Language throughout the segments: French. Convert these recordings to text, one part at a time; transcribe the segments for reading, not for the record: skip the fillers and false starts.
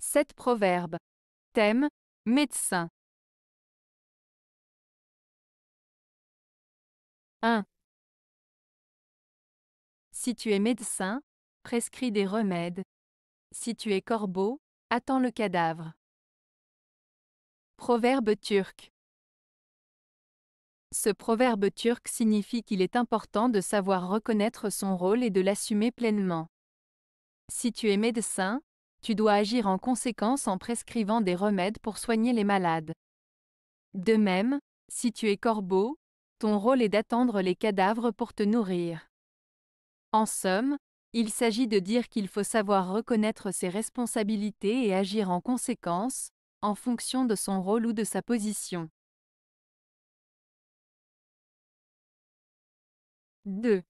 7 proverbes. Thème: médecin. 1. Si tu es médecin, prescris des remèdes. Si tu es corbeau, attends le cadavre. Proverbe turc. Ce proverbe turc signifie qu'il est important de savoir reconnaître son rôle et de l'assumer pleinement. Si tu es médecin, tu dois agir en conséquence en prescrivant des remèdes pour soigner les malades. De même, si tu es corbeau, ton rôle est d'attendre les cadavres pour te nourrir. En somme, il s'agit de dire qu'il faut savoir reconnaître ses responsabilités et agir en conséquence, en fonction de son rôle ou de sa position. 2.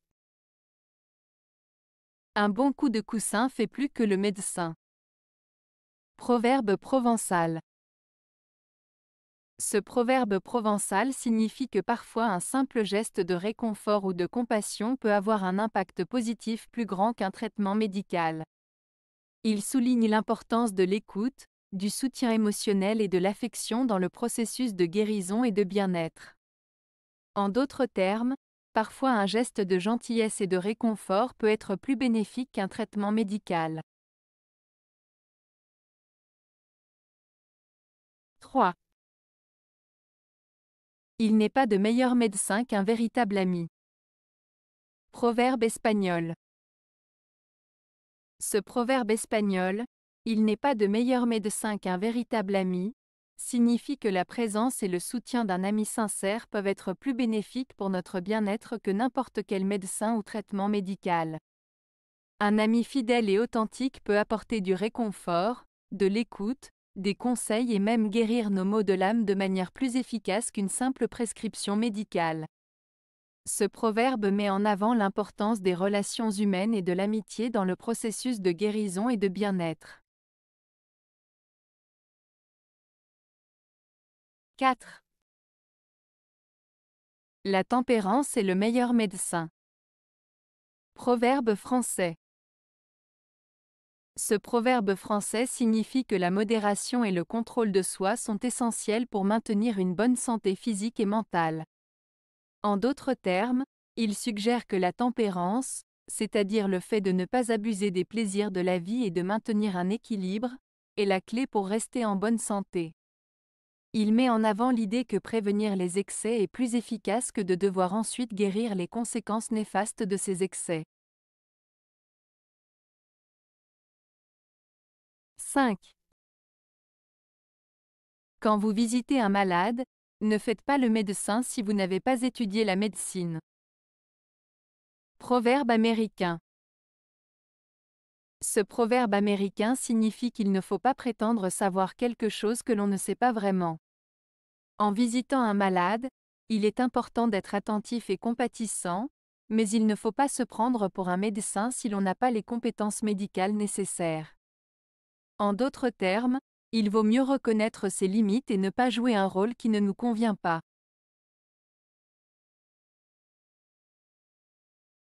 Un bon coup de coussin fait plus que le médecin. Proverbe provençal. Ce proverbe provençal signifie que parfois un simple geste de réconfort ou de compassion peut avoir un impact positif plus grand qu'un traitement médical. Il souligne l'importance de l'écoute, du soutien émotionnel et de l'affection dans le processus de guérison et de bien-être. En d'autres termes, parfois un geste de gentillesse et de réconfort peut être plus bénéfique qu'un traitement médical. 3. Il n'est pas de meilleur médecin qu'un véritable ami. Proverbe espagnol. Ce proverbe espagnol, il n'est pas de meilleur médecin qu'un véritable ami, signifie que la présence et le soutien d'un ami sincère peuvent être plus bénéfiques pour notre bien-être que n'importe quel médecin ou traitement médical. Un ami fidèle et authentique peut apporter du réconfort, de l'écoute, des conseils et même guérir nos maux de l'âme de manière plus efficace qu'une simple prescription médicale. Ce proverbe met en avant l'importance des relations humaines et de l'amitié dans le processus de guérison et de bien-être. 4. La tempérance est le meilleur médecin. Proverbe français. Ce proverbe français signifie que la modération et le contrôle de soi sont essentiels pour maintenir une bonne santé physique et mentale. En d'autres termes, il suggère que la tempérance, c'est-à-dire le fait de ne pas abuser des plaisirs de la vie et de maintenir un équilibre, est la clé pour rester en bonne santé. Il met en avant l'idée que prévenir les excès est plus efficace que de devoir ensuite guérir les conséquences néfastes de ces excès. 5. Quand vous visitez un malade, ne faites pas le médecin si vous n'avez pas étudié la médecine. Proverbe américain. Ce proverbe américain signifie qu'il ne faut pas prétendre savoir quelque chose que l'on ne sait pas vraiment. En visitant un malade, il est important d'être attentif et compatissant, mais il ne faut pas se prendre pour un médecin si l'on n'a pas les compétences médicales nécessaires. En d'autres termes, il vaut mieux reconnaître ses limites et ne pas jouer un rôle qui ne nous convient pas.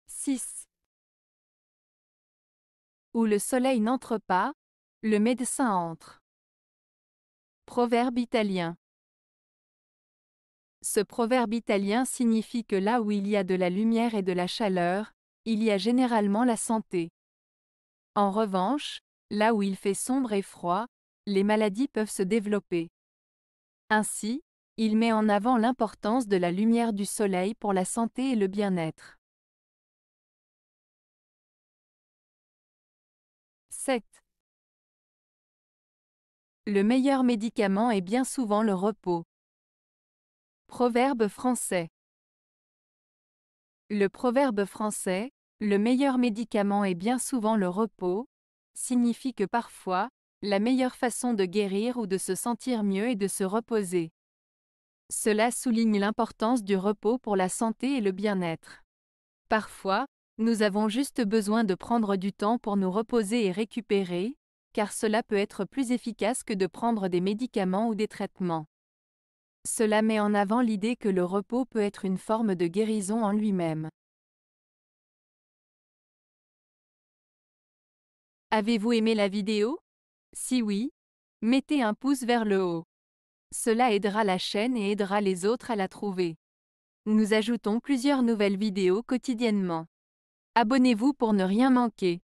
6. Où le soleil n'entre pas, le médecin entre. Proverbe italien. Ce proverbe italien signifie que là où il y a de la lumière et de la chaleur, il y a généralement la santé. En revanche, là où il fait sombre et froid, les maladies peuvent se développer. Ainsi, il met en avant l'importance de la lumière du soleil pour la santé et le bien-être. 7. Le meilleur médicament est bien souvent le repos. Proverbe français. Le proverbe français, le meilleur médicament est bien souvent le repos, signifie que parfois, la meilleure façon de guérir ou de se sentir mieux est de se reposer. Cela souligne l'importance du repos pour la santé et le bien-être. Parfois, nous avons juste besoin de prendre du temps pour nous reposer et récupérer, car cela peut être plus efficace que de prendre des médicaments ou des traitements. Cela met en avant l'idée que le repos peut être une forme de guérison en lui-même. Avez-vous aimé la vidéo? Si oui, Mettez un pouce vers le haut. Cela aidera la chaîne et aidera les autres à la trouver. Nous ajoutons plusieurs nouvelles vidéos quotidiennement. Abonnez-vous pour ne rien manquer.